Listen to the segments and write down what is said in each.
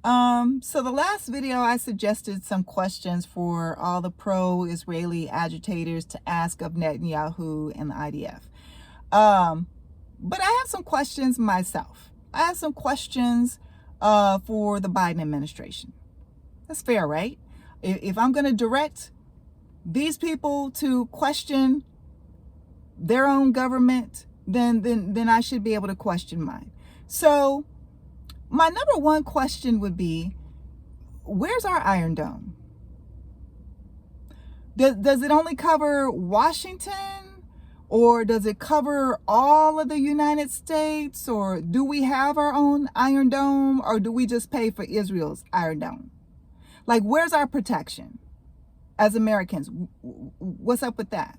So the last video I suggested some questions for all the pro-Israeli agitators to ask of Netanyahu and the IDF. But I have some questions myself. I have some questions for the Biden administration. That's fair, right? If I'm going to direct these people to question their own government, then I should be able to question mine. So my number one question would be, where's our Iron Dome? Does it only cover Washington? Or does it cover all of the United States? Or do we have our own Iron Dome? Or do we just pay for Israel's Iron Dome? Like, where's our protection as Americans? What's up with that?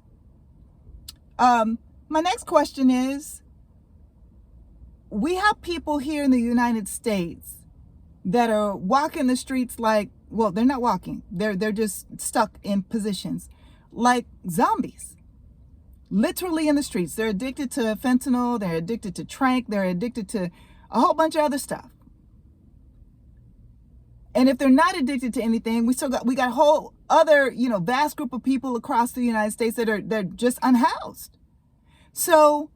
My next question is, we have people here in the United States that are walking the streets like, well, they're not walking. They're just stuck in positions like zombies. Literally in the streets. They're addicted to fentanyl. They're addicted to tranq. They're addicted to a whole bunch of other stuff. And if they're not addicted to anything, we got a whole other, vast group of people across the United States they're just unhoused. So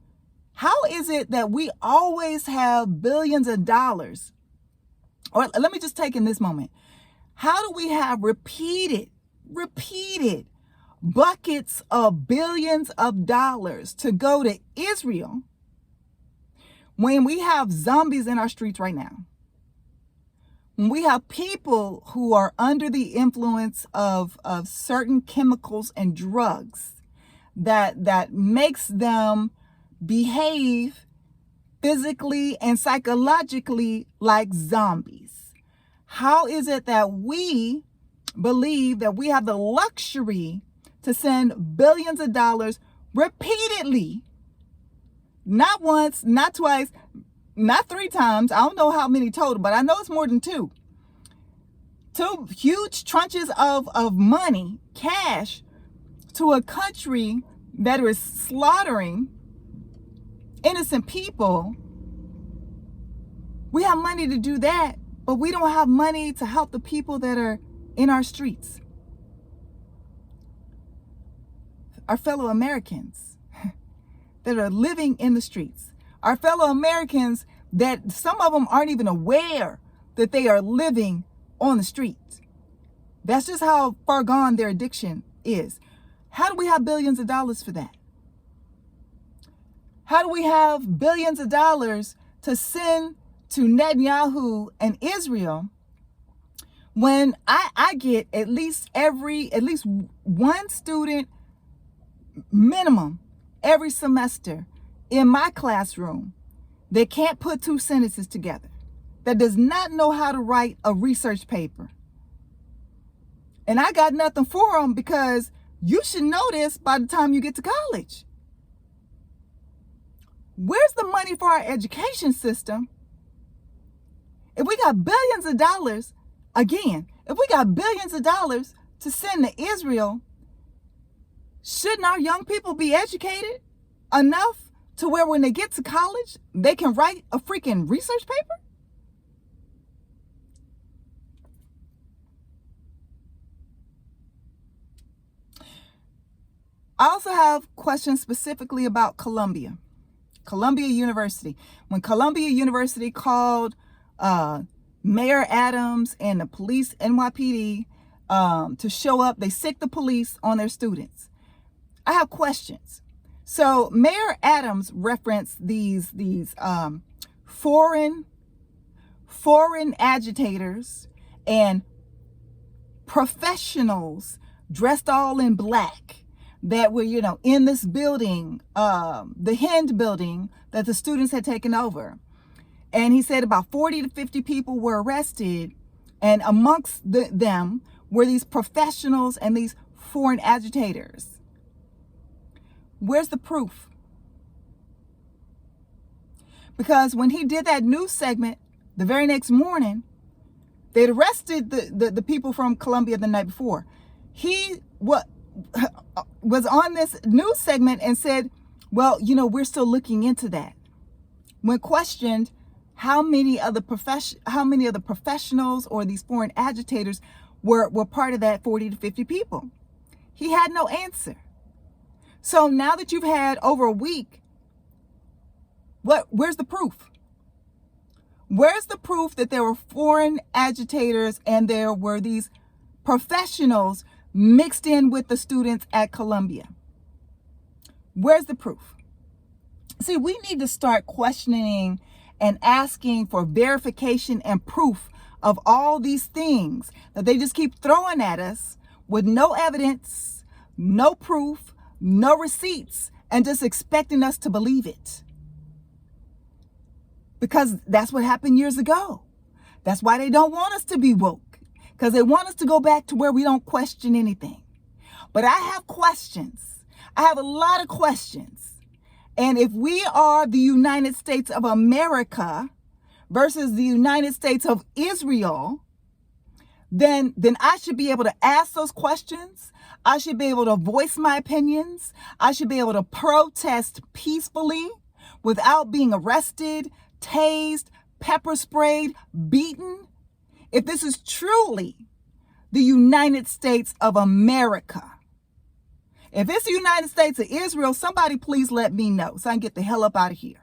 how is it that we always have billions of dollars? Or let me just take in this moment. How do we have repeated buckets of billions of dollars to go to Israel when we have zombies in our streets right now? When we have people who are under the influence of certain chemicals and drugs that makes them behave physically and psychologically like zombies. How is it that we believe that we have the luxury to send billions of dollars repeatedly, not once, not twice, not 3 times, I don't know how many total, but I know it's more than 2 huge tranches of money, cash, to a country that is slaughtering innocent people? We have money to do that, but we don't have money to help the people that are in our streets. Our fellow Americans that are living in the streets. Our fellow Americans that some of them aren't even aware that they are living on the streets. That's just how far gone their addiction is. How do we have billions of dollars for that? How do we have billions of dollars to send to Netanyahu and Israel when I get at least one student minimum every semester in my classroom that can't put 2 sentences together, that does not know how to write a research paper? And I got nothing for them, because you should know this by the time you get to college. Where's the money for our education system? If we got billions of dollars, if we got billions of dollars to send to Israel, shouldn't our young people be educated enough to where when they get to college, they can write a freaking research paper? I also have questions specifically about Columbia University. When Columbia University called Mayor Adams and the police, NYPD, to show up, they sicked the police on their students. I have questions. So Mayor Adams referenced these foreign agitators and professionals dressed all in black that were, in this building, the Hind building that the students had taken over. And he said about 40 to 50 people were arrested, and amongst them were these professionals and these foreign agitators. Where's the proof? Because when he did that news segment the very next morning, they'd arrested the people from Columbia the night before. He was on this news segment and said, well, we're still looking into that. When questioned, how many of the professionals or these foreign agitators were part of that 40 to 50 people? He had no answer. So now that you've had over a week, where's the proof? Where's the proof that there were foreign agitators and there were these professionals mixed in with the students at Columbia? Where's the proof? See, we need to start questioning and asking for verification and proof of all these things that they just keep throwing at us with no evidence, no proof, no receipts, and just expecting us to believe it. Because that's what happened years ago. That's why they don't want us to be woke, because they want us to go back to where we don't question anything. But I have questions. I have a lot of questions. And if we are the United States of America versus the United States of Israel, then I should be able to ask those questions. I should be able to voice my opinions. I should be able to protest peacefully without being arrested, tased, pepper sprayed, beaten. If this is truly the United States of America, if it's the United States of Israel, somebody please let me know so I can get the hell up out of here.